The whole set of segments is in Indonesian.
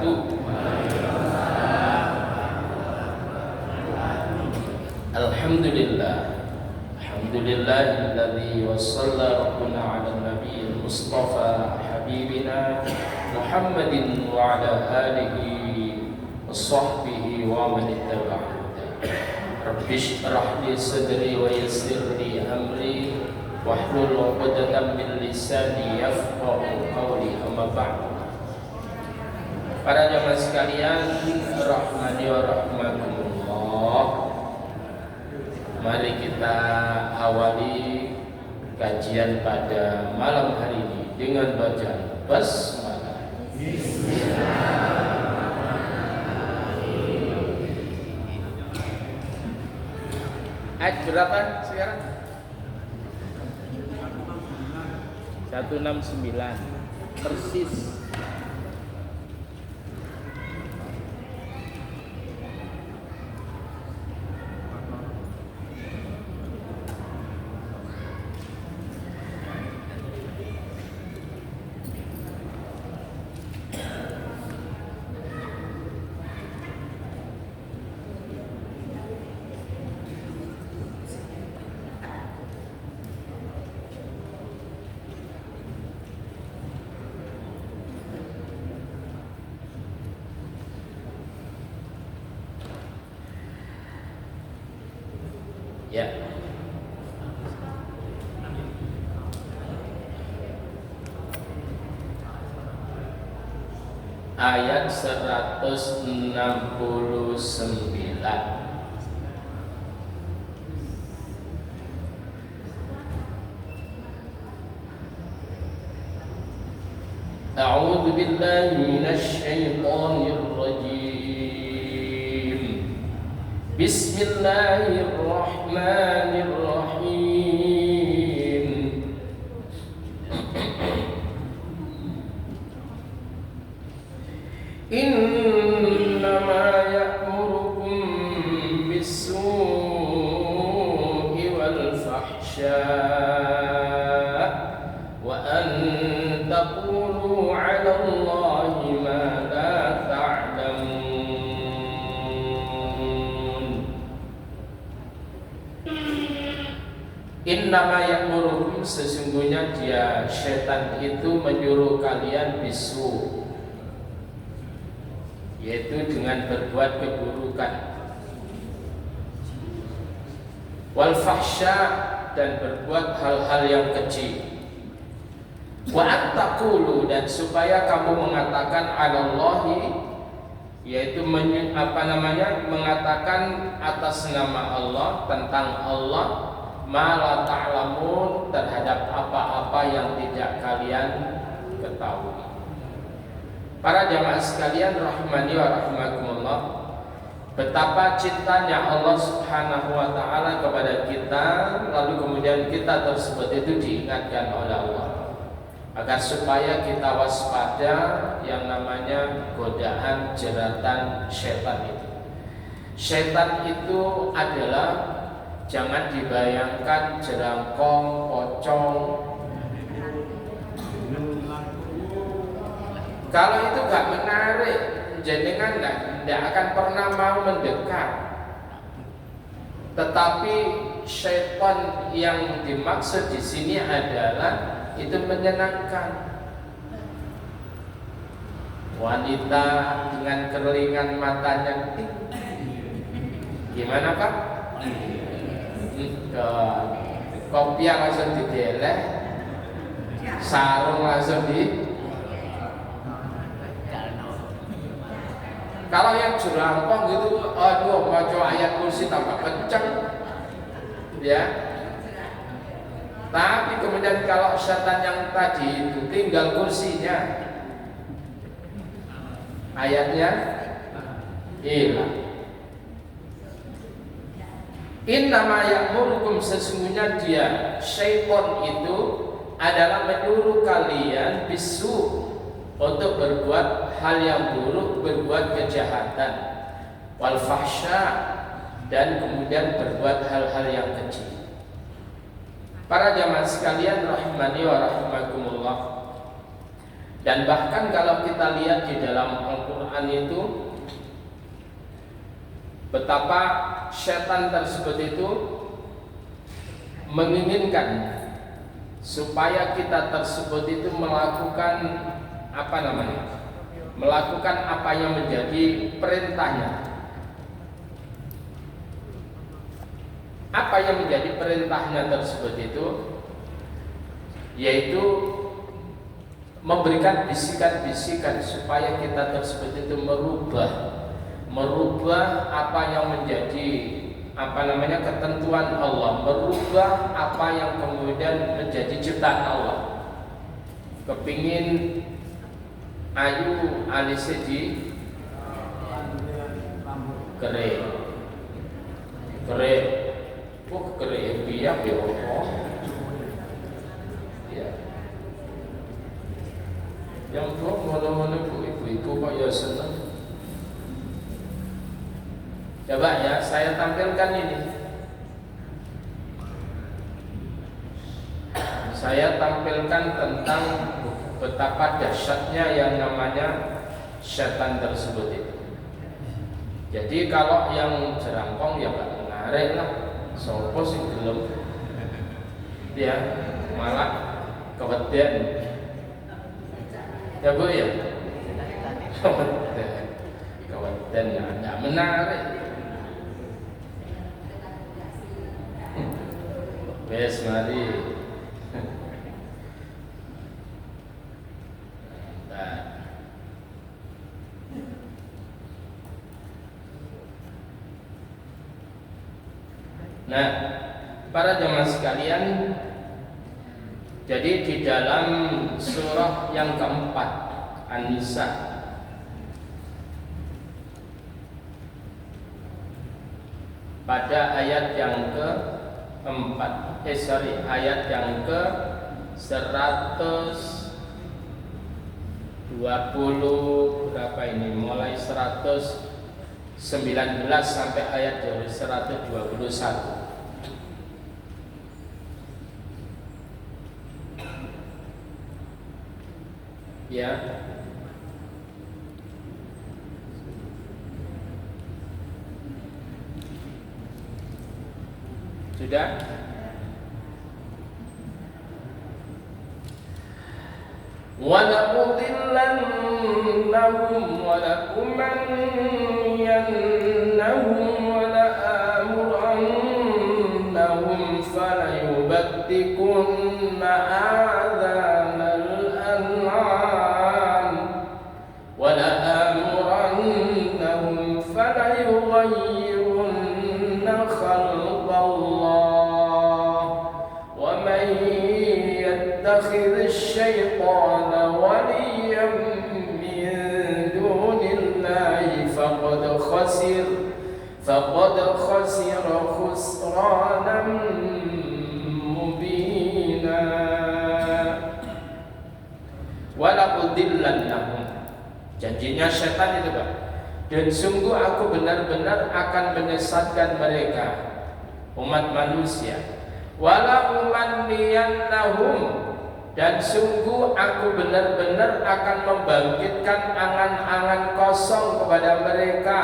wabarakatuh. Alhamdulillahilladzi wassalla rabbuna ala nabiyil mustafa habibina Muhammadin wa ala alihi wa sahbihi wa man ittaba'ahu. Rabbi shrah li sadri wa yassir li amri wahlul 'uqdatam min lisani yafqahu qawli. Amma ba'd. Para jamaah sekalian rahmani wa rahmakumullah, mari kita awali kajian pada malam hari ini dengan bacaan basmalah. Ayat berapa sekarang? 169 persis. Ya. Ayat 169. A'udzu billahi minasy syaithanir rajim. Bismillahirrahmanirrahim. Innama ya'murukum bis-su'i wal fahsya' wa an taqulu 'ala Allahi ma la ta'lamun. Innama ya'murukum, sesungguhnya dia syaitan itu menyuruh kalian bisu, yaitu dengan berbuat keburukan, wal fahsya, dan berbuat hal-hal yang keji, wa attaqulu, dan supaya kamu mengatakan alallahi, yaitu mengatakan atas nama Allah, tentang Allah, ma la ta'lamun, terhadap apa-apa yang tidak kalian ketahui. Para jamaah sekalian rahimani wa rahimakumullah, betapa cintanya Allah Subhanahu wa taala kepada kita, lalu kemudian kita tersebut itu diingatkan oleh Allah agar supaya kita waspada yang namanya godaan jeratan syaitan itu. Syaitan itu adalah, jangan dibayangkan jerangkong, pocong. Kalau itu gak menarik, jenengan tidak akan pernah mau mendekat. Tetapi syaitan yang dimaksud di sini adalah itu menyenangkan. Wanita dengan kerlingan matanya, gimana Pak? Kopiah langsung dideleh, sarung langsung di. Kalau yang jerangkong gitu, aduh, baca ayat kursi tambah kenceng, ya. Tapi kemudian kalau syaitan yang tadi itu tinggal kursinya, ayatnya hilang. Innama ya'murukum, sesungguhnya dia syaitan itu adalah menyuruh kalian bisu, untuk berbuat hal yang buruk, berbuat kejahatan, wal fahsya, dan kemudian berbuat hal-hal yang keji. Para jamaah sekalian rahimani wa rahimakumullah, Dan bahkan kalau kita lihat di dalam Al-Quran itu, betapa setan tersebut itu menginginkan supaya kita tersebut itu melakukan melakukan apa yang menjadi perintahnya. Apa yang menjadi perintahnya tersebut itu yaitu memberikan bisikan-bisikan supaya kita tersebut itu merubah apa yang menjadi ketentuan Allah, merubah apa yang kemudian menjadi ciptaan Allah. Kepingin ayu alise di kere biak ya Allah. Ya. Yang tua mana-mana ibu-ibu kok ya senang. Coba ya, saya tampilkan ini. Saya tampilkan tentang betapa dahsyatnya yang namanya setan tersebut itu. Jadi kalau yang jerangkong ya gak menarik lah. Sopo sing gelem. Ya, malah keweden. Ya Bu ya. Keweden ya enggak menarik. Wes mari. Nah, para jemaah sekalian, jadi di dalam surah yang keempat An-Nisa pada ayat yang keempat, ayat yang ke 120 berapa ini? Mulai 119 sampai ayat dari 121. Ya. Sudah? وَلَأُضِلَّنَّهُمْ وَلَأُمَنِّيَنَّهُمْ وَلَآمُرَنَّهُمْ فَلَيُبَتِّكُنَّ آذَانَ الْأَنْعَامِ وَلَآمُرَنَّهُمْ فَلَيُغَيِّرُنَّ خَلْقَ اللَّهِ وَمَنْ يَتَّخِذِ الشَّيْطَانَ وَلِيًّا مِنْ دُونِ اللَّهِ فَقَدْ خَسِرَ خُسْرَانًا مُبِينًا. وَلَأُضِلَّنَّهُمْ, janjinya setan itu Pak. Dan sungguh aku benar-benar akan menyesatkan mereka, umat manusia. Wala umanniyannahum, dan sungguh aku benar-benar akan membangkitkan angan-angan kosong kepada mereka.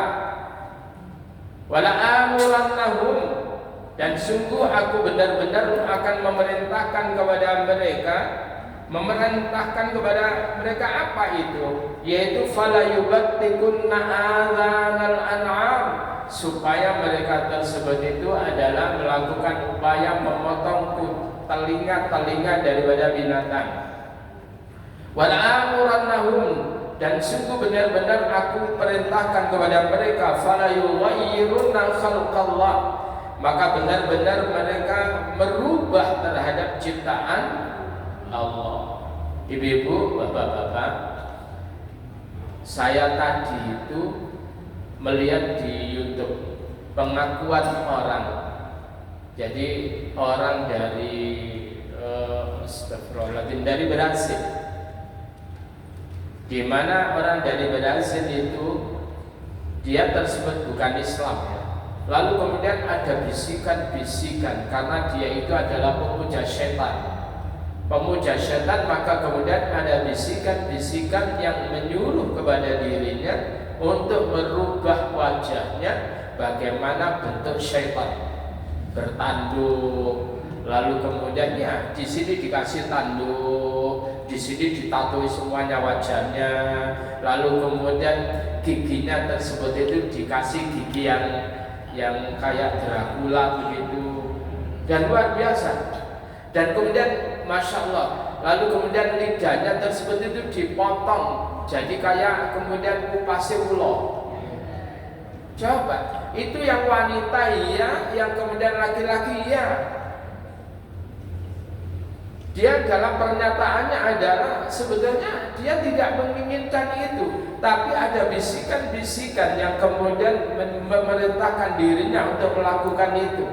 Wala amurannahum, dan sungguh aku benar-benar akan memerintahkan kepada mereka apa itu? Yaitu fala yubattikunna adzanal an'am, supaya mereka tersebut itu adalah melakukan upaya memotong telinga-telinga daripada binatang. Wal amurannahum, dan sungguh benar-benar aku perintahkan kepada mereka fala yughayyirunna khalqallah, maka benar-benar mereka merubah terhadap ciptaan Allah. Ibu-ibu, bapak-bapak, saya tadi itu melihat di YouTube pengakuan orang. Jadi orang dari dari Brasil, di mana orang dari Brasil itu dia tersebut bukan Islam ya. Lalu kemudian ada bisikan-bisikan karena dia itu adalah pemuja setan. pemuja syaitan, maka kemudian ada bisikan-bisikan yang menyuruh kepada dirinya untuk merubah wajahnya bagaimana bentuk syaitan, bertanduk, lalu kemudian ya di sini dikasih tanduk, di sini ditatui semuanya wajahnya, lalu kemudian giginya tersebut itu dikasih gigi yang kayak Dracula begitu, dan luar biasa. Dan kemudian Masya Allah, lalu kemudian lidahnya tersebut itu dipotong jadi kayak kemudian kupasnya ulo. Coba, itu yang wanita iya, yang kemudian laki-laki iya. Dia dalam pernyataannya adalah sebetulnya dia tidak menginginkan itu, tapi ada bisikan-bisikan yang kemudian memerintahkan dirinya untuk melakukan itu.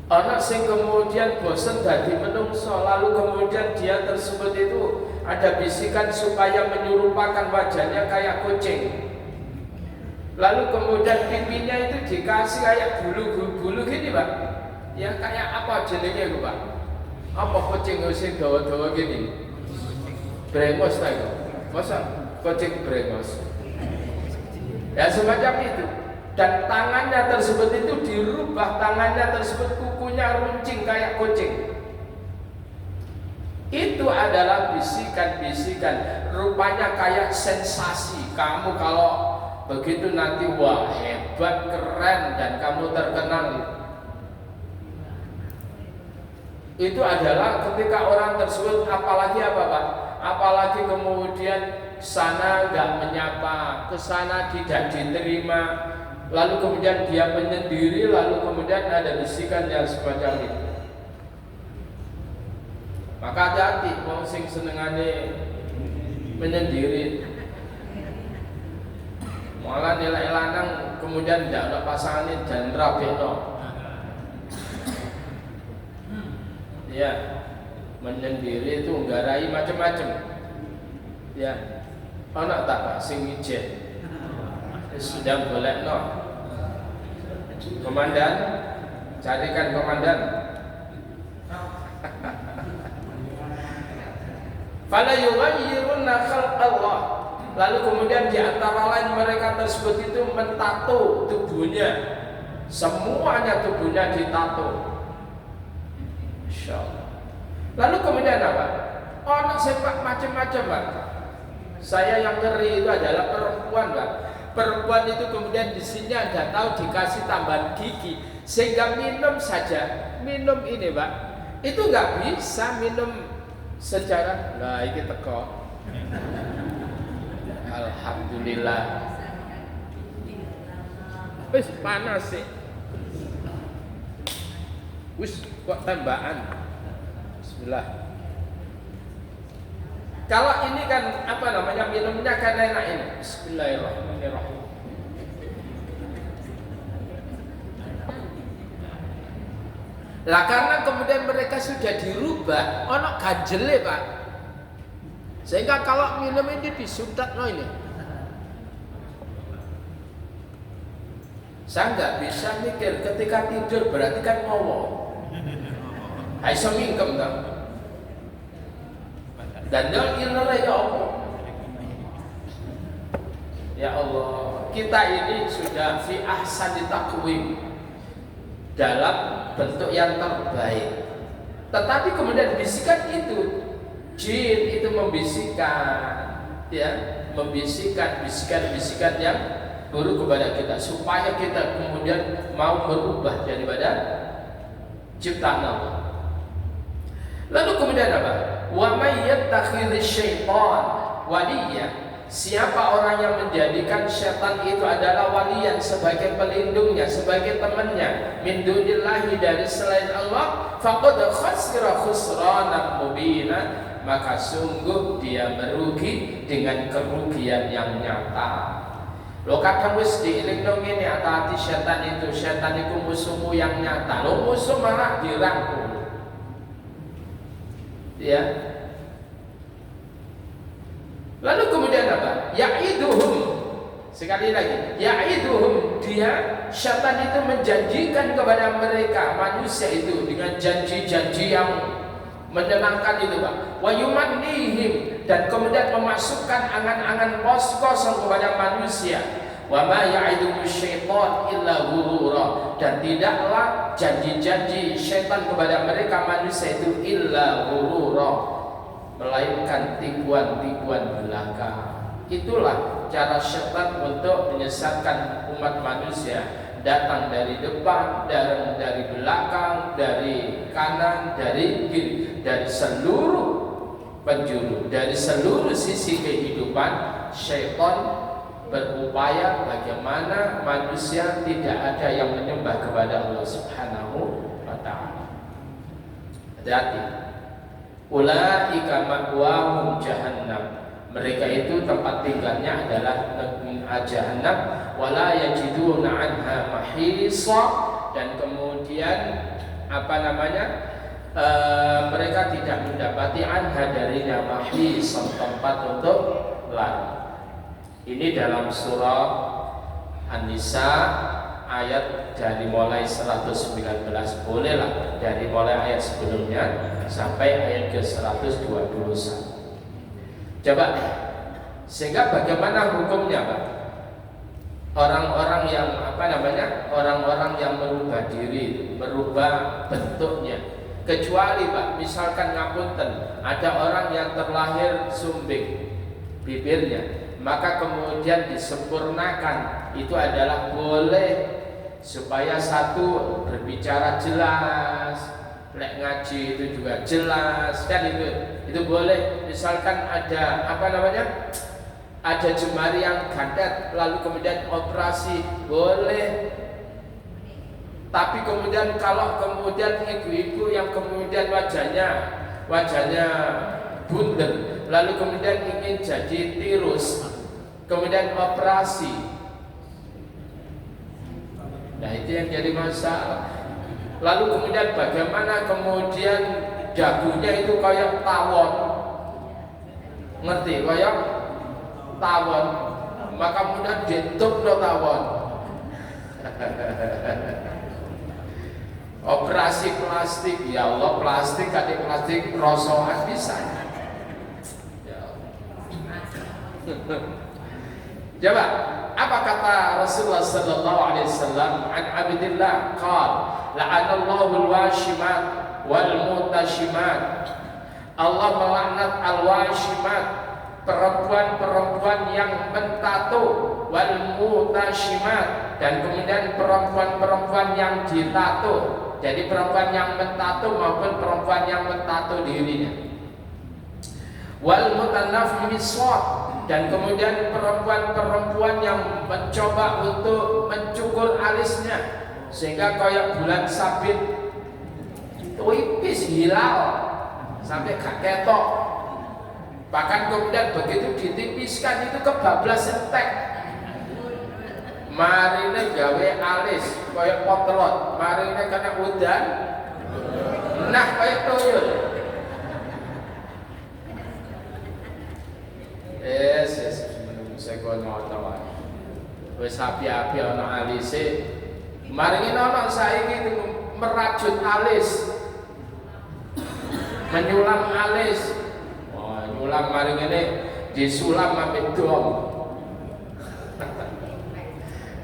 Anak sing kemudian bosan dadi menungso, lalu kemudian dia tersebut itu ada bisikan supaya menyerupakan wajahnya kayak kucing. Lalu kemudian pipinya itu dikasih kayak bulu-bulu gini, Pak. Ya kayak apa jenenge itu, Pak? Apa kucing sing dawa-dawa gini? Brengos ta itu. Masa kucing brengos? Ya semacam itu. Dan tangannya tersebut itu dirubah, tangannya tersebut kukunya runcing kayak kucing. Itu adalah bisikan-bisikan, rupanya kayak sensasi. Kamu kalau begitu nanti wah hebat, keren, dan kamu terkenal. Itu adalah ketika orang tersebut, apalagi apa Pak? Apalagi kemudian sana nggak menyapa, ke sana tidak diterima. Lalu kemudian dia menyendiri, lalu kemudian ada bisikan yang semacam itu. Maka hati-hati, mau sing senengane menyendiri, malah nilai lanang kemudian tidak ada pasangannya dan rabeno. Ya, menyendiri itu nggarai macam-macam. Ya, anak tak Pak sing ijen. Sedang boleh no. Komandan, carikan komandan. Fala yughayyiruna khalqallah. Lalu kemudian di antara lain mereka tersebut itu mentato tubuhnya. Semuanya tubuhnya ditato. Insyaallah. Lalu kemudian apa? Anak sepak macam-macam, Pak. Saya yang ngeri itu adalah perempuan, Pak. Perempuan itu kemudian di sini ada tahu dikasih tambahan gigi sehingga minum saja, minum ini Pak, itu nggak bisa minum secara lah ini teko. Alhamdulillah. Wis panas sih. Wis kok tembakan. Bismillah. Kalau ini kan apa namanya minumnya kan enak ini. Bismillahirrahmanirrahim. Lah karena kemudian mereka sudah dirubah, ono ganjele Pak. Sehingga kalau minum ini disudat no ini. Saya nggak bisa mikir ketika tidur berarti kan ngowo. Hai semingkem kan. Dan ya Allah, ya Allah, kita ini sudah fi ahsani taqwim, dalam bentuk yang terbaik. Tetapi kemudian bisikan itu, jin itu membisikkan, ya, membisikkan bisikan-bisikan yang buruk kepada kita supaya kita kemudian mau berubah daripada ciptaan Allah. Lalu kemudian apa? Wa may yattakhidz syaitan waliya. Siapa orang yang menjadikan syaitan itu adalah waliyan sebagai pelindungnya, sebagai temannya, min dunillahi dari selain Allah, faqad khasira khusranan mubina, maka sungguh dia merugi dengan kerugian yang nyata. Lo kadang wis dielingno ngene hati syaitan itu musuhmu yang nyata. Lo musuh malah dirangkul. Ya. Lalu kemudian apa? Ya'iduhum. Sekali lagi, ya'iduhum, dia syaitan itu menjanjikan kepada mereka manusia itu dengan janji-janji yang menyenangkan itu Pak. Wa yumannihim, dan kemudian memasukkan angan-angan kosong kepada manusia. Wa ma ya'iduhu syaitan illa ghurura, dan tidaklah janji-janji syaitan kepada mereka manusia itu illa ghurura, melainkan tipuan-tipuan belaka. Itulah cara syaitan untuk menyesatkan umat manusia, datang dari depan, dari belakang, dari kanan, dari kiri, dari seluruh penjuru, dari seluruh sisi kehidupan. Syaitan berupaya bagaimana manusia tidak ada yang menyembah kepada Allah Subhanahu wa ta'ala. Hati-hati. Ulaika ma'wahum jahannam, mereka itu tempat tinggalnya adalah jahannam. Wala yajiduna anha mahisa, dan kemudian mereka tidak mendapati anha darinya mahisa, tempat untuk lari. Ini dalam surah An-Nisa ayat dari mulai 119, bolehlah dari mulai ayat sebelumnya sampai ayat ke 121. Coba, sehingga bagaimana hukumnya Pak? Orang-orang yang orang-orang yang merubah diri, merubah bentuknya. Kecuali Pak, misalkan ngapunten, ada orang yang terlahir sumbing bibirnya, maka kemudian disempurnakan, itu adalah boleh, supaya satu berbicara jelas, lek ngaji itu juga jelas, kan itu boleh. Misalkan ada ada jemari yang gandat lalu kemudian operasi, boleh. Tapi kemudian kalau kemudian ibu-ibu yang kemudian wajahnya bundel, lalu kemudian ingin jadi tirus, kemudian operasi, nah itu yang jadi masalah. Lalu kemudian bagaimana kemudian dagunya itu kayak tawon, ngerti kayak tawon, maka kemudian ditutup no tawon. Operasi plastik, ya Allah, plastik kadang plastik rosohan bisa. Coba, apa kata Rasulullah sallallahu alaihi wasallam? An Abdillah qala la'anallahu al-washimat wal mutashimat. Allah melaknat al-washimat, perempuan-perempuan yang mentato, wal mutashimat, dan kemudian perempuan-perempuan yang ditato. Jadi perempuan yang mentato maupun perempuan yang mentato dirinya. Wal mutanafmisat, dan kemudian perempuan-perempuan yang mencoba untuk mencukur alisnya sehingga kayak bulan sabit, tipis hilal sampai gak ketok. Bahkan kemudian begitu ditipiskan itu kebablas entek. Marine gawe alis kayak potlot, marine kena udan, nah kayak toyol. Yes, saya kau tahu. Wes api-api ana alise, marine ana saiki merajut alis, menyulam alis. Oh, nyulam marine disulam sampai dom.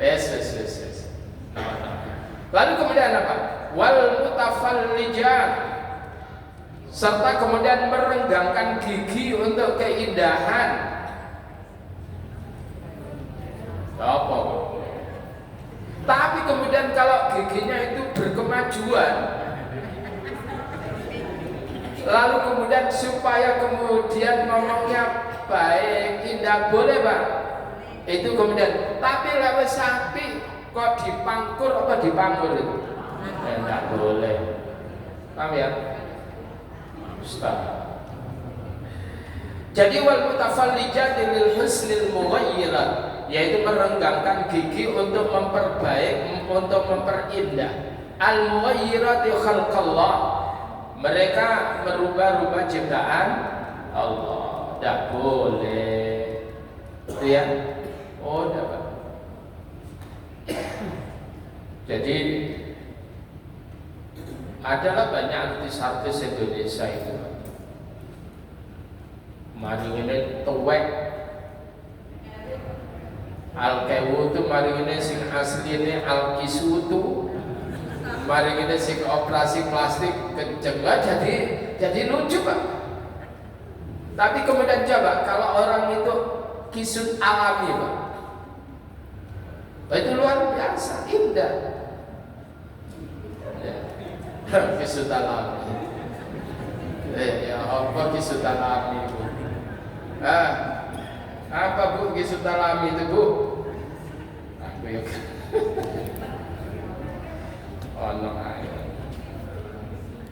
Yes. Lalu kemudian apa? Wal mutafallijat, serta kemudian merenggangkan gigi untuk keindahan. Apa? Tapi kemudian kalau giginya itu berkemajuan, lalu kemudian supaya kemudian ngomongnya baik, indah, boleh Pak? Itu kemudian, tapi lewat sapi kok dipangkur apa dipangkur itu? Enggak boleh. Paham ya? Ustaz. Jadi wal mutafallijat lil husnil mughayyirat, yaitu merenggangkan gigi untuk memperbaik, untuk memperindah. Al mughayyirat khalqallah, mereka merubah-rubah ciptaan Allah. Tidak boleh. Itu ya. Oh, dapat. Jadi adalah banyak artis-artis Indonesia itu. Mari ini tuwek Al-Kewu itu mari ini sing asli ini Al-Kisutu. Mari ini sing operasi plastik kenceng jadi lucu Pak. Tapi kemudian coba kalau orang itu kisut alami Pak, itu luar biasa, indah ya. Kisut alami ya apa kisut alami Bu? Apa Bu kisut alami itu Bu? Aku ya ono ae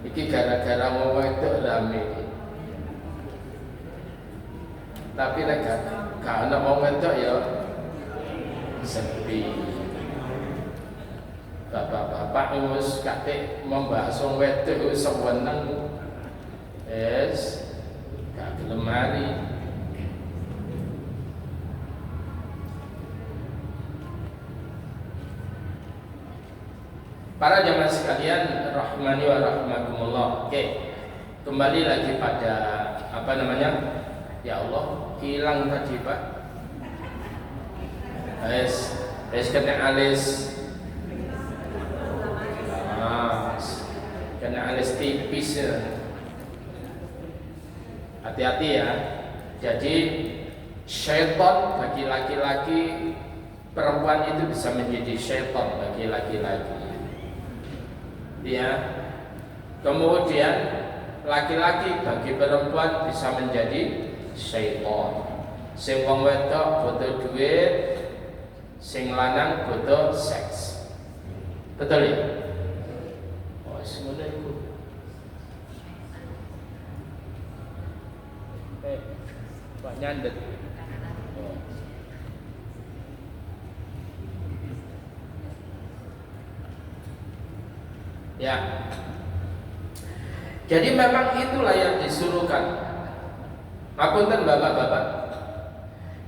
iki gara-gara mau itu rame. Tapi lek gak ana wong wedok ya sepi. Bapak-bapak wis katik membahas wong wedok wis seneng. Gak gelem mari. Para jamaah sekalian rahmani wa rahmakumullah. Oke. Kembali lagi pada apa namanya? Ya Allah, hilang tadi Pak. Kena alis. Kena alis tipis ya. Hati-hati ya. Jadi syaitan bagi laki-laki, perempuan itu bisa menjadi syaitan bagi laki-laki. Ya. Kemudian laki-laki bagi perempuan bisa menjadi syaitan. Sing wong wedok butuh duit, sing lanang butuh seks. Betul ya? Oh, semuanya itu. Pak nyandet. Ya. Jadi memang itulah yang disuruhkan. Ngapunten bapak-bapak.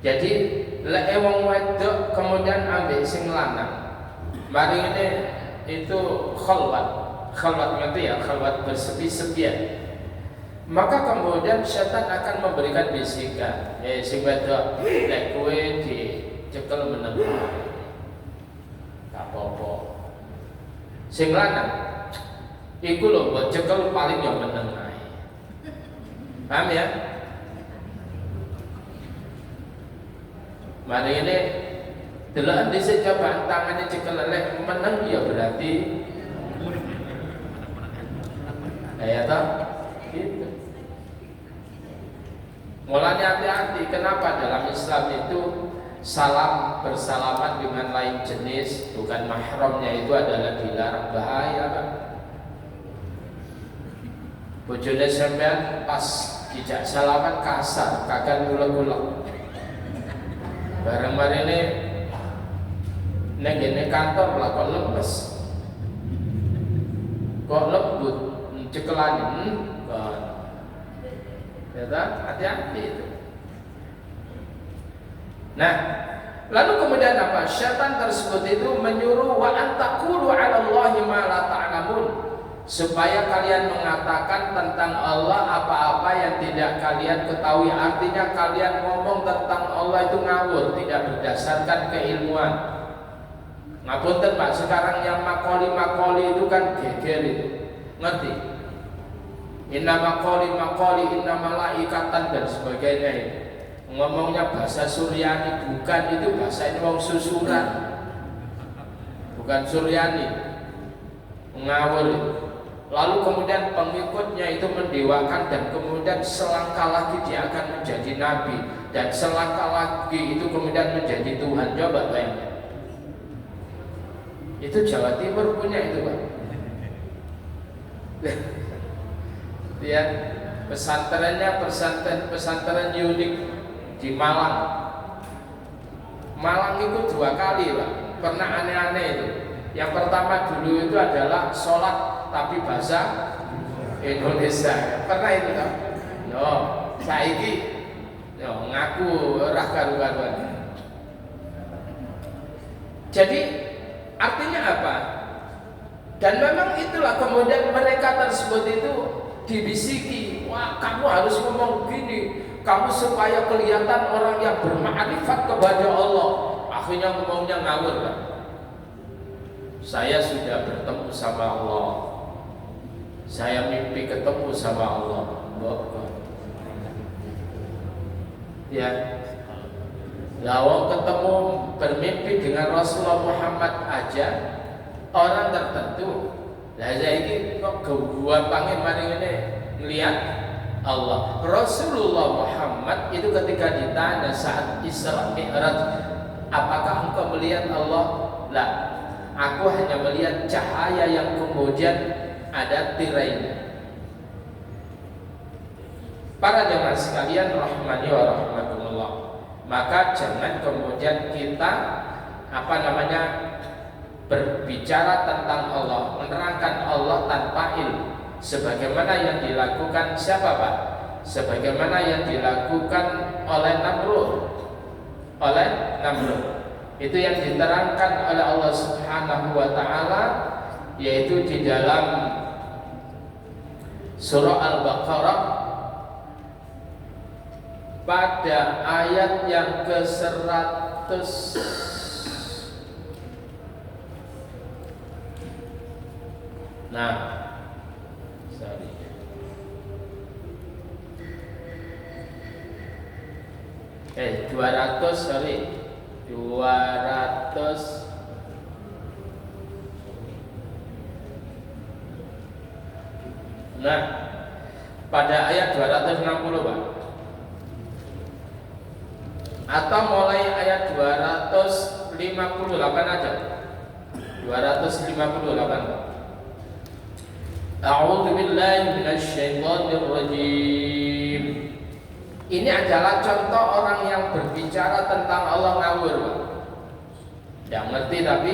Jadi lek wong wedok kemudian ambil sing lanang. Mari ini itu khalwat ngerti ya, khalwat bersepi-sepian. Maka kemudian setan akan memberikan bisikan, sing wedok lek kowe dicekel meneng. Tak apa-apa. Sing lanang iku lho buat cekel paling yang meneng ae. Paham ya? Mari ini deloken dhisik coba tangannya cekel lelek meneng ya berarti ya toh gitu. Mulanya hati-hati. Kenapa dalam Islam itu salam bersalaman dengan lain jenis bukan mahramnya itu adalah dilarang, bahaya Pak. Bojone sampean pas dijak salaman kasar, kagak ngulek-ngulek. Bareng marene nek ngene kantor lah kok lemes. Kok lembut cekelane. Ya kan? Hati-hati itu. Nah, lalu kemudian apa? Syaitan tersebut itu menyuruh wa antaqulu 'ala Allahi ma la ta'lamun. Supaya kalian mengatakan tentang Allah apa-apa yang tidak kalian ketahui. Artinya kalian ngomong tentang Allah itu ngawur, tidak berdasarkan keilmuan. Ngapunten Pak, sekarang yang makoli itu kan geger itu. Ngerti? Inna makoli, inna malaikatan dan sebagainya itu. Ngomongnya bahasa Suryani, bukan itu bahasa ini wong susuran. Bukan Suryani. Ngawur itu. Lalu kemudian pengikutnya itu mendewakan dan kemudian selangkah lagi dia akan menjadi nabi dan selangkah lagi itu kemudian menjadi Tuhan. Coba bayangkan. Itu Jawa Timur punya itu Pak. Lihat pesantrennya pesantren unik di Malang. Malang itu 2 kali Pak. Pernah aneh-aneh itu. Yang pertama dulu itu adalah sholat tapi bahasa Indonesia. Pernah itu kan? No, saiki yo ngaku ora karu-karuan. Jadi artinya apa? Dan memang itulah kemudian mereka tersebut itu dibisiki, wah kamu harus ngomong begini, kamu supaya kelihatan orang yang bermakrifat kepada Allah. Akhirnya ngomongnya ngawur kan. Saya sudah bertemu sama Allah, saya mimpi ketemu sama Allah. Ya, lawang ketemu bermimpi dengan Rasulullah Muhammad aja orang tertentu. Lah saiki kok gua panggil mari ngene melihat Allah. Rasulullah Muhammad itu ketika ditanya saat Isra Mi'raj, apakah engkau melihat Allah? Lah, aku hanya melihat cahaya yang kemudian ada tirainya. Para jemaah sekalian rahmani wa rahmatullah. Maka jangan kemudian kita berbicara tentang Allah, menerangkan Allah tanpa ilmu, sebagaimana yang dilakukan siapa Pak? Sebagaimana yang dilakukan oleh Namrud. Itu yang diterangkan oleh Allah Subhanahu wa taala, yaitu di dalam surah Al-Baqarah pada ayat yang ke-100. Nah, sorry. Eh, 200, sorry. 200. Nah, pada ayat 260, Pak. Atau mulai ayat 258 aja. 258. A'udzu billahi minasyaitonir rajim. Ini adalah contoh orang yang berbicara tentang Allah ngawur, Pak. Yang ngerti tapi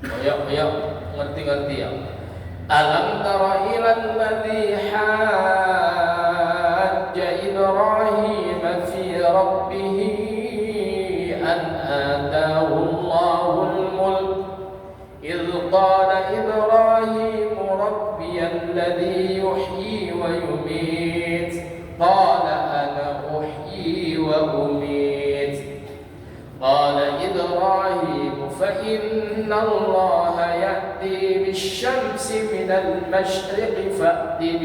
ayo ngerti ya. Alam tara ilal ladzi hajja Ibrahim fi rabbih an ataahu Allahul mulk idh qala Ibrahim rabbiyal ladzi yuhyi wa yumiit qala ana uhyi wa umiit qala Ibrahim fa inna Allah ya'ti bisyamsi minal masyriqi fa'ti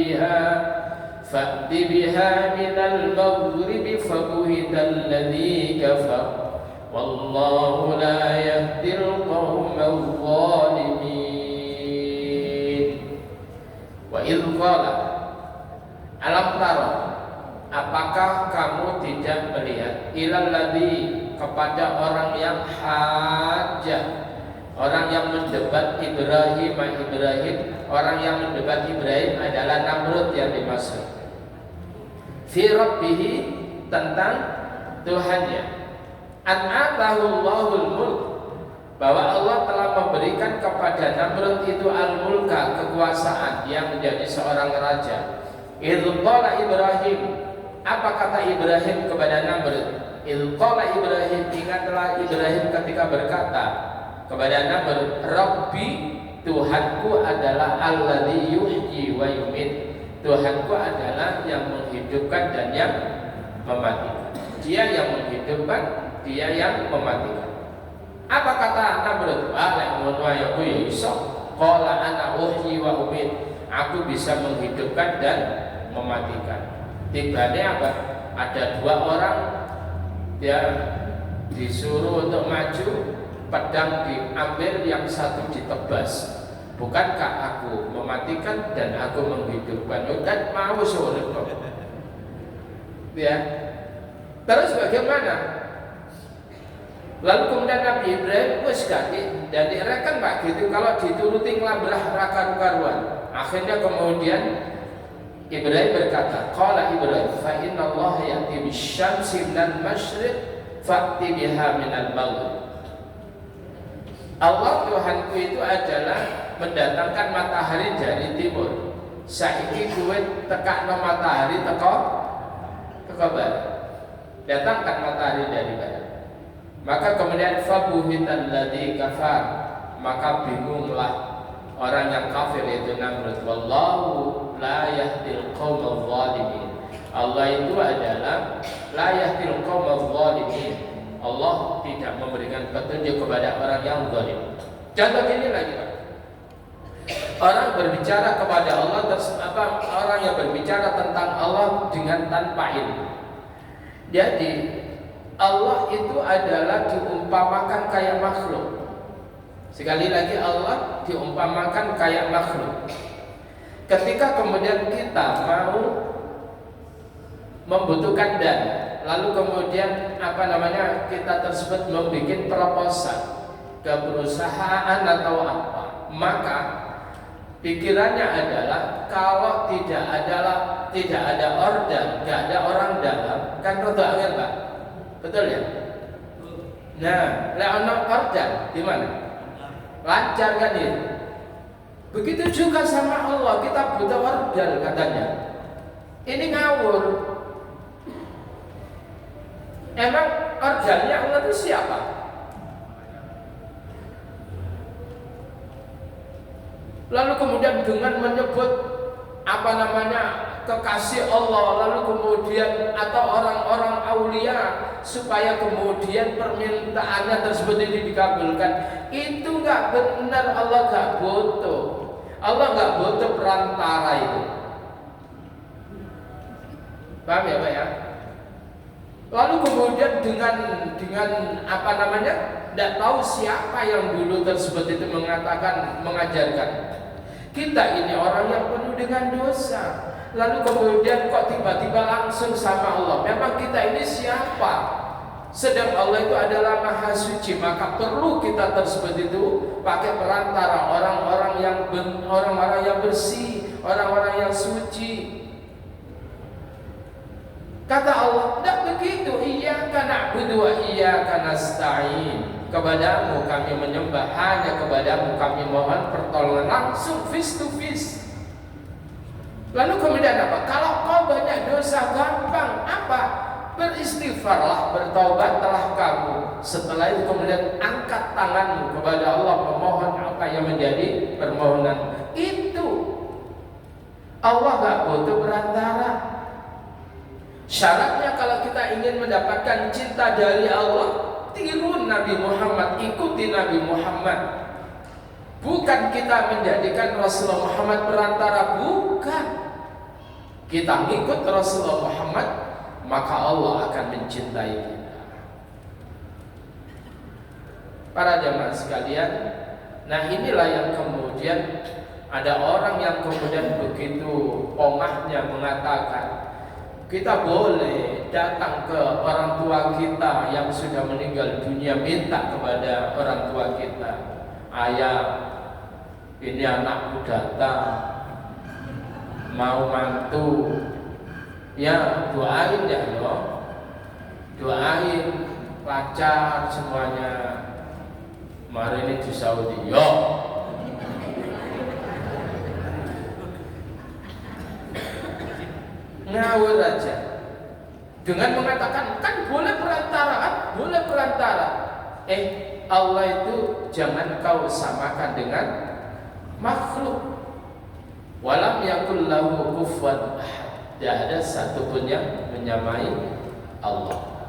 biha minal maghribi fabuhital ladzi kafar wallahu la yahdil qawmal zalimin. Wa idh qala alam tara, apakah kamu tidak melihat ilal ladzi, kepada orang yang hajjah, orang yang mendebat Ibrahim. Orang yang mendebat Ibrahim adalah Namrud yang dimaksud. Fi rabbihi, tentang Tuhannya. An atahu Allahul mulk, bahwa Allah telah memberikan kepada Namrud itu al-mulka, kekuasaan, yang menjadi seorang raja. Idh qala Ibrahim, apa kata Ibrahim kepada Namrud? Idh qala Ibrahim, ingatlah Ibrahim ketika berkata kepada Namrud, Rabbi, Tuhanku adalah alladzi yuhyi wa yumiit. Tuhanku adalah yang menghidupkan dan yang mematikan. Dia yang menghidupkan, dia yang mematikan. Apa kata Namrud? Lek ngono ya ku ya iso. Qala ana uhyi wa umiit. Aku bisa menghidupkan dan mematikan. Tibane apa? Ada dua orang, dia disuruh untuk maju, pedang diambil, yang satu ditebas. Bukankah aku mematikan dan aku menghidupkan? Dan mau suruh ya. Terus bagaimana? Lalu kemudian Nabi Ibrahim wis ganti dan direkan Pak gitu, kalau dituruti ngelabrak karuan. Akhirnya kemudian Ibrahim berkata, qala Ibrahim fa inna Allah ya'ti bisyamsi minal masyriq fa'ti biha minal maghrib. Allah Tuhanku itu adalah mendatangkan matahari dari timur. Saiki kuwe tekakno matahari teko barat. Datangkan matahari dari barat. Maka kemudian fabuhital ladzi kafar, maka bingunglah orang yang kafir itu Namrud. Wallahu la yahdil qaumadz zalimin. Allah itu adalah la yahdil qaumadz zalimin. Allah tidak memberikan petunjuk kepada orang yang zalim. Contoh gini lagi, Pak. Orang berbicara kepada Allah, orang yang berbicara tentang Allah dengan tanpa ilmu. Jadi Allah itu adalah diumpamakan kayak makhluk. Sekali lagi Allah diumpamakan kayak makhluk. Ketika kemudian kita mau membutuhkan dana, lalu kemudian kita tersebut membuat proposal ke perusahaan atau apa, maka pikirannya adalah kalau tidak ada order, tidak ada orang dalam, kan rada angel, Pak. Betul ya? Nah, ono order gimana? Lancar kan ya? Begitu juga sama Allah, kita butuh order katanya. Ini ngawur. Emang ordernya Allah itu siapa? Lalu kemudian dengan menyebut kekasih Allah, lalu kemudian atau orang-orang aulia, supaya kemudian permintaannya tersebut ini dikabulkan. Itu nggak benar. Allah nggak butuh. Allah nggak butuh perantara itu. Paham ya, Pak ya? Lalu kemudian dengan tidak tahu siapa yang dulu tersebut itu mengajarkan. Kita ini orang yang penuh dengan dosa. Lalu kemudian kok tiba-tiba langsung sama Allah. Memang kita ini siapa? Sedang Allah itu adalah Maha Suci, maka perlu kita tersebut itu pakai perantara orang-orang yang bersih, orang-orang yang suci. Kata Allah, tidak begitu. Iyyaka na'budu wa iyyaka nasta'in. Kepadamu kami menyembah, hanya kepadamu kami mohon pertolongan, langsung face to face. Lalu kemudian apa? Kalau kau banyak dosa, gampang apa? Beristighfarlah, bertaubatlah kamu. Setelah itu kemudian angkat tanganmu kepada Allah, memohon apa yang menjadi permohonan. Itu Allah gak butuh perantara. Syaratnya kalau kita ingin mendapatkan cinta dari Allah, tiru Nabi Muhammad, ikuti Nabi Muhammad. Bukan kita menjadikan Rasulullah Muhammad perantara, bukan. Kita ngikut Rasulullah Muhammad, maka Allah akan mencintai kita. Para jamaah sekalian, nah inilah yang kemudian ada orang yang kemudian begitu pongahnya mengatakan, kita boleh datang ke orang tua kita yang sudah meninggal dunia, minta kepada orang tua kita, ayah, ini anakku datang, mau mantu, ya doain ya loh, doain lancar semuanya. Mari ini di Saudi, yo. Ngawur aja dengan mengatakan kan boleh perantara. Allah itu jangan kau samakan dengan makhluk. Walam yakul lahu kufuwan ahad. Tidak ada satupun yang menyamai Allah.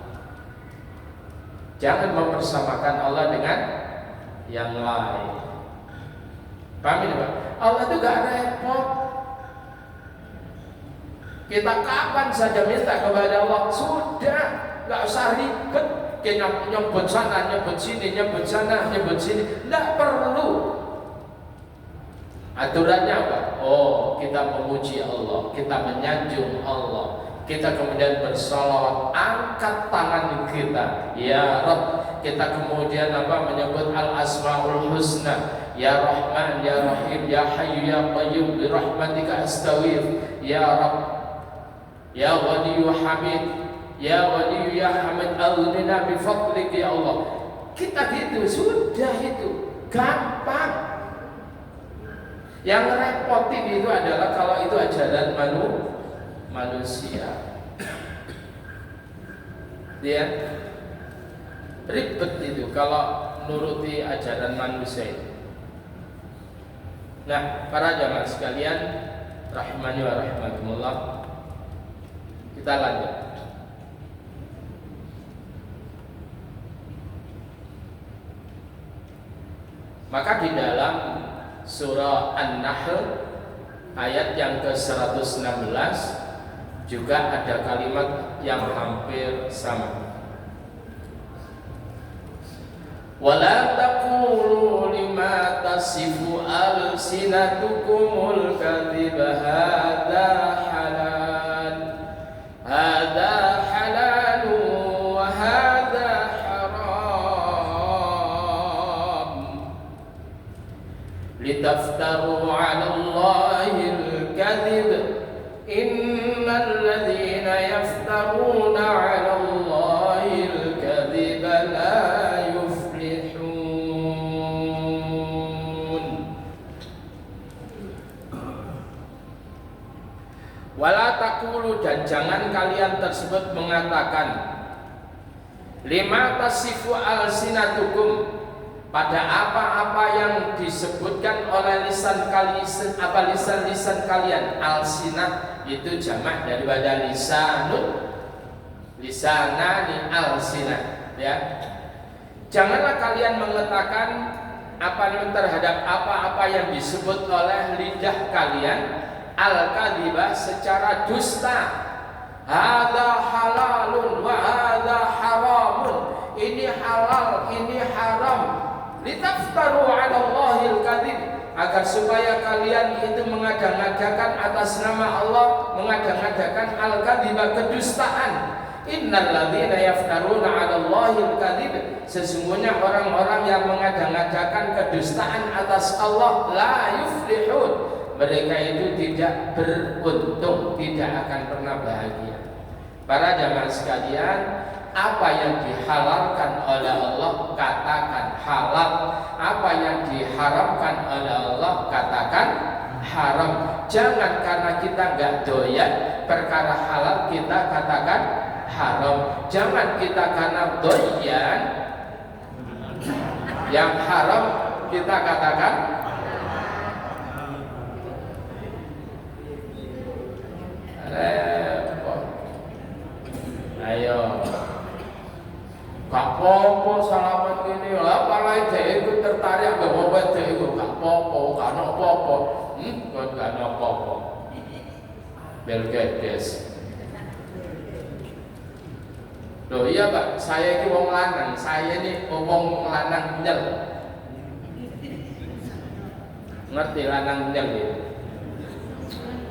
Jangan mempersamakan Allah dengan yang lain. Paham ini, Pak? Allah itu gak repot. Kita kapan saja minta kepada Allah, sudah, nggak usah ribet. Kita nyebut sana, nyebut sini, nyebut sana, nyebut sini, nggak perlu. Aturannya apa? Oh, kita memuji Allah, kita menyanjung Allah, kita kemudian bersolawat, angkat tangan kita, ya Rabb. Kita kemudian menyebut al-asmaul husna, ya Rahman, ya Rahim, ya Hayyu, ya Qayyum, bi rahmatika astaghfir, ya Rabb. Ya Waliyu Hamid, ya Waliyu ya Hamid, aghnina bi fadlik ya Allah. Kita gitu, sudah itu gampang. Yang repotin itu adalah kalau itu ajaran manusia. Ya, ribet itu kalau nuruti ajaran manusia itu. Nah, para jamaah sekalian, rahimani wa rahimakumullah, kita lanjut. Maka di dalam surah An-Nahl ayat yang ke-116 juga ada kalimat yang hampir sama. Wala taqulu lima tasifu alsinatukumul kadhiba hadza halal wa hadza haram litaftaru 'ala Allahil kadhib innal ladzina yaftaruna 'ala Allahil kadhiba la wala taqulu, dan jangan kalian tersebut mengatakan lima tasifu alsinatukum, pada apa-apa yang disebutkan oleh lisan kalian. Alsinah itu jamak daripada lisanani alsinah, ya. Janganlah kalian mengatakan terhadap apa-apa yang disebut oleh lidah kalian al-kadhibah, secara dusta. Hadza halalun wa hadza haramun, ini halal, ini haram. Litaftaru 'ala Allahil kadhib, agar supaya kalian itu mengada-ngadakan atas nama Allah, mengada-ngadakan al-kadhibah, kedustaan. Innal ladzina yaftaruna 'ala Allahil kadhib, sesungguhnya orang-orang yang mengada-ngadakan kedustaan atas Allah la yuflihun, mereka itu tidak beruntung, tidak akan pernah bahagia. Para jamaah sekalian, apa yang dihalalkan oleh Allah katakan halal, apa yang diharamkan oleh Allah katakan haram. Jangan karena kita nggak doyan perkara halal kita katakan haram. Jangan kita karena doyan yang haram kita katakan. Ayo, gak popo salaman ini lah, palai deh itu tertarik gak mau deh itu gak popo, gak no popo, gak no popo. Belgedes. Loh iya Pak, saya ini wong lanang, saya ini wong lanang nyel. Ngerti lanang nyel ya?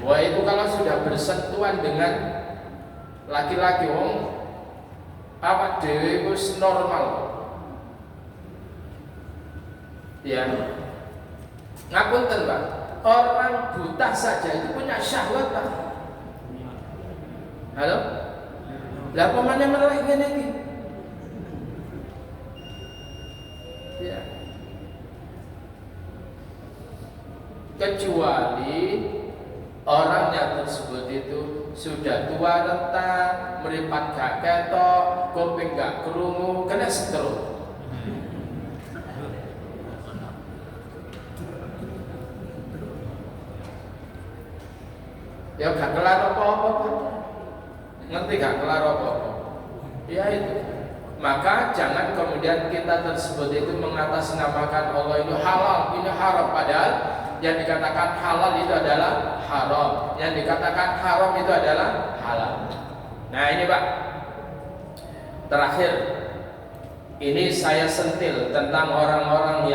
Wah itu kalau sudah bersentuhan dengan laki-laki wong awak dhewe wis normal. Ya. Ngapunten Pak, orang buta saja itu punya syahwat Pak. Halo? Lah pemane melek ngene iki? Ya. Kecuali orangnya tersebut itu sudah tua renta, meripat gak ketok, kuping gak krungu, kena stroke. Ya gak kelar apa-apa, ngerti gak kelar apa-apa. Ya itu. Maka jangan kemudian kita tersebut itu mengatasnamakan Allah itu halal, ini haram, padahal yang dikatakan halal itu adalah haram, yang dikatakan haram itu adalah halal. Nah ini Pak, terakhir ini saya sentil tentang orang-orang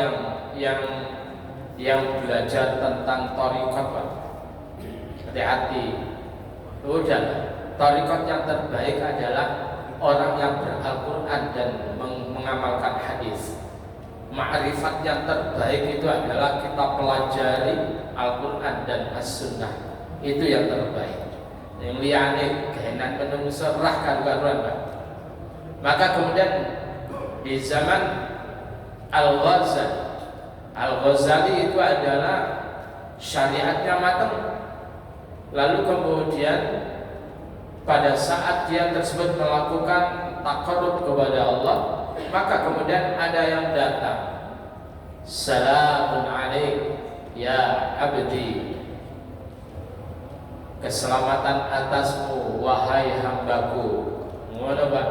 yang belajar tentang thariqat Pak. Hati-hati, udah thariqat yang terbaik adalah orang yang ber-Al-Quran dan mengamalkan hadis. Ma'rifat yang terbaik itu adalah kita pelajari Al-Quran dan As-Sunnah. Itu yang terbaik. Yang liane kehenan menungso rah karuan Pak. Maka kemudian di zaman Al-Ghazali itu adalah syariatnya matang. Lalu kemudian pada saat dia tersebut melakukan taqarrub kepada Allah, maka kemudian ada yang datang, salamun alaik ya abdi, keselamatan atasmu wahai hambaku. Ngono Pak.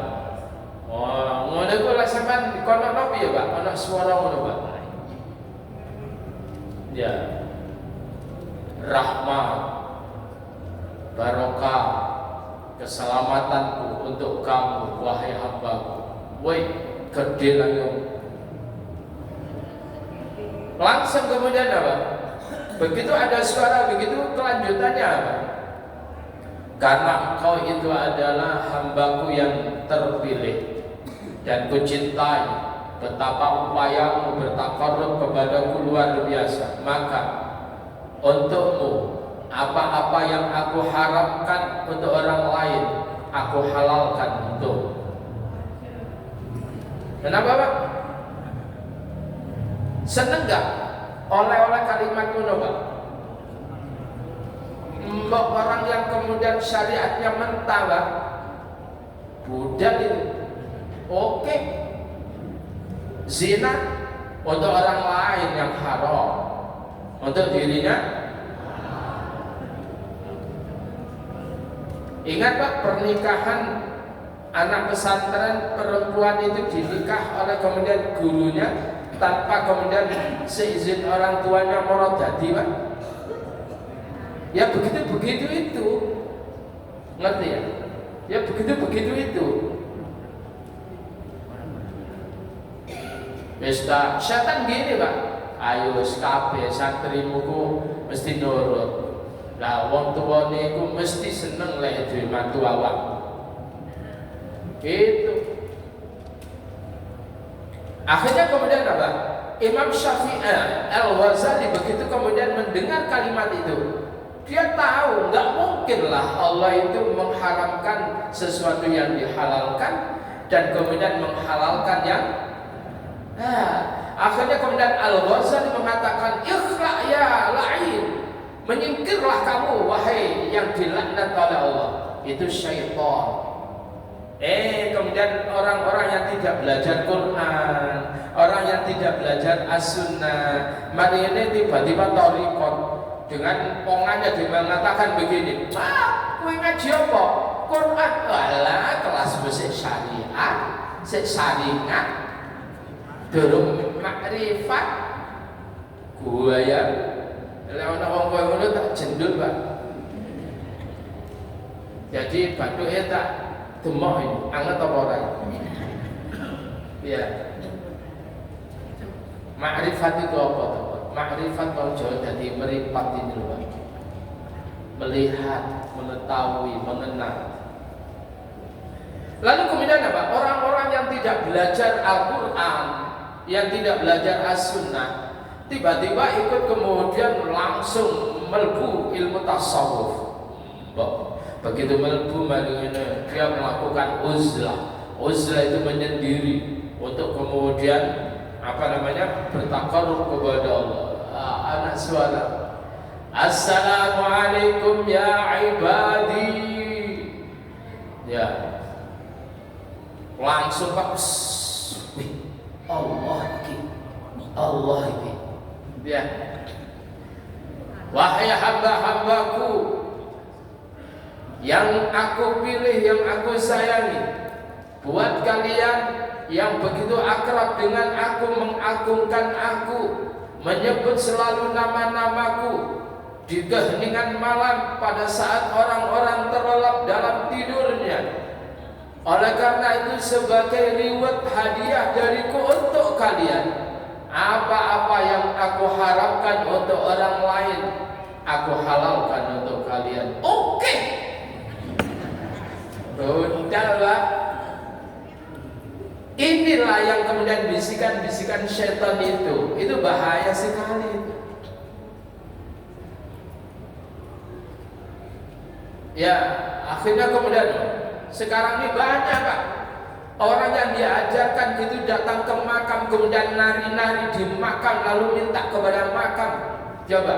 Oh, ngono ku lek sampean dikono piye Pak? Ana swara ngono Pak. Ya. Rahmat, barokah, keselamatanku untuk kamu wahai hambaku. Woi, gede langsung. Langsung kemudian apa? Begitu ada suara begitu, kelanjutannya apa? Karena engkau itu adalah hambaku yang terpilih dan kucintai, betapa upayamu bertakarrub kepadaku luar biasa. Maka untukmu apa-apa yang aku harapkan untuk orang lain, aku halalkan untuk. Kenapa Pak? Seneng gak oleh-oleh kalimat itu Pak? Mbak orang yang kemudian syariatnya mentah Pak, budak itu. Oke. Zina untuk orang lain yang haram, untuk dirinya. Ingat Pak, pernikahan anak pesantren perempuan itu dinikah oleh kemudian gurunya tanpa kemudian seizin orang tuanya mau jadi Pak. Ya begitu itu, ngerti ya? Ya begitu itu. Pesta setan gini Pak, ayo kabeh santrimu ku mesti nurut. Lah wong tuwane iku mesti seneng lek duwe mantu awak. Gitu. Akhirnya kemudian apa? Imam Syafi'i Al-Ghazali begitu kemudian mendengar kalimat itu, dia tahu nggak mungkinlah Allah itu mengharamkan sesuatu yang dihalalkan dan kemudian menghalalkan yang. Akhirnya kemudian Al-Ghazali mengatakan, ikhla ya la'in, menyingkirlah kamu wahai yang dilaknat oleh Allah, itu syaitan. Kemudian orang-orang yang tidak belajar Quran, orang yang tidak belajar as-sunnah, mari ini tiba-tiba thariqat dengan pongannya dia mengatakan begini, kowe ngaji apa? Quran. Walah, kelas musik syariat, syariat, durung makrifat. Gua ya, lek ana wong koyo ngono tak jendul, Pak. Jadi bathuke tak demok ini, anget apa ora? Iya. Makrifat itu apa, Pak? Makrifat wong Jawa dadi meripat ini lho, Pak. Melihat, mengetahui, mengenal. Lalu kemudian apa? Orang-orang yang tidak belajar Al-Quran, yang tidak belajar As-Sunnah, tiba-tiba ikut kemudian langsung melbu ilmu tasawuf. Begitu melbu, dia melakukan uzlah. Uzlah itu menyendiri untuk kemudian bertakarrub kepada Allah. Anak suara, assalamualaikum ya ibadi. Ya, langsung Pak, Allah ini. Ya, wahai hamba-hambaku yang aku pilih, yang aku sayangi, buat kalian yang begitu akrab dengan aku, mengagungkan aku, menyebut selalu nama-namaku di keheningan malam pada saat orang-orang terlelap dalam tidurnya. Oleh karena itu, sebagai reward hadiah dariku untuk kalian, apa-apa yang aku harapkan untuk orang lain, aku halalkan untuk kalian. Oke. Udahlah. Inilah yang kemudian bisikan-bisikan setan itu bahaya sekali. Ya, akhirnya kemudian sekarang ini banyak Pak orang yang diajarkan gitu datang ke makam kemudian nari-nari di makam lalu minta kepada makam. Coba,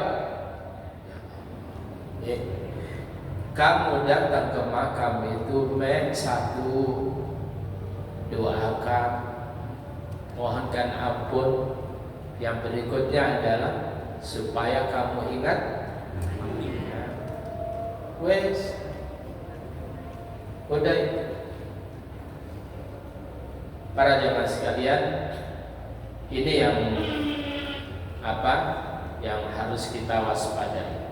kamu datang ke makam itu satu, doakan, mohonkan ampun. Yang berikutnya adalah supaya kamu ingat. Wes, udah. Para jamaah sekalian, ini yang apa? Yang harus kita waspadai.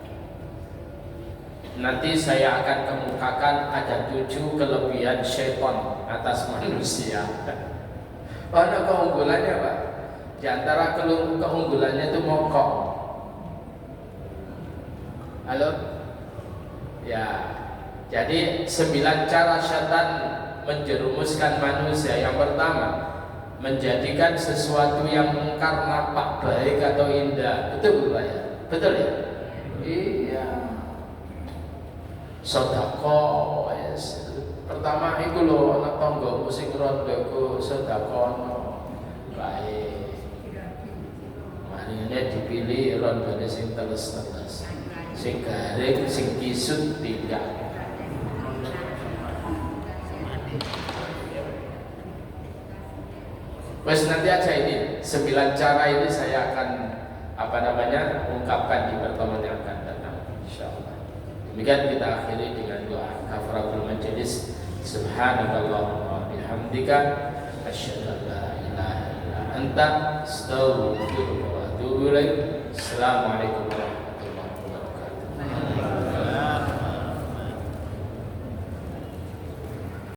Nanti saya akan kemukakan ada 7 kelebihan syaitan atas manusia. Ada keunggulannya, Pak. Di antara keunggulannya itu mokok. Halo? Ya. Jadi 9 cara syaitan menjerumuskan manusia. Yang pertama, menjadikan sesuatu yang mungkar nampak baik atau indah. Betul, Pak ya? Betul ya? Iya. Sedekah wis. Pertama iku lho ana tanggamu sing rondo iku sedekahno. Baik. Marine dipilih rondone sing teles-teles. Sing garing, sing kisut tidak. Wes nanti aja ini 9 cara ini saya akan ungkapkan di pertemuan yang akan datang insyaallah. Demikian kita akhiri dengan doa kafaratul majelis. Subhanakallahumma bihamdika asyhadu an la ilaha illa anta astaghfiruka wa atubu ilaik. Assalamualaikum warahmatullahi wabarakatuh.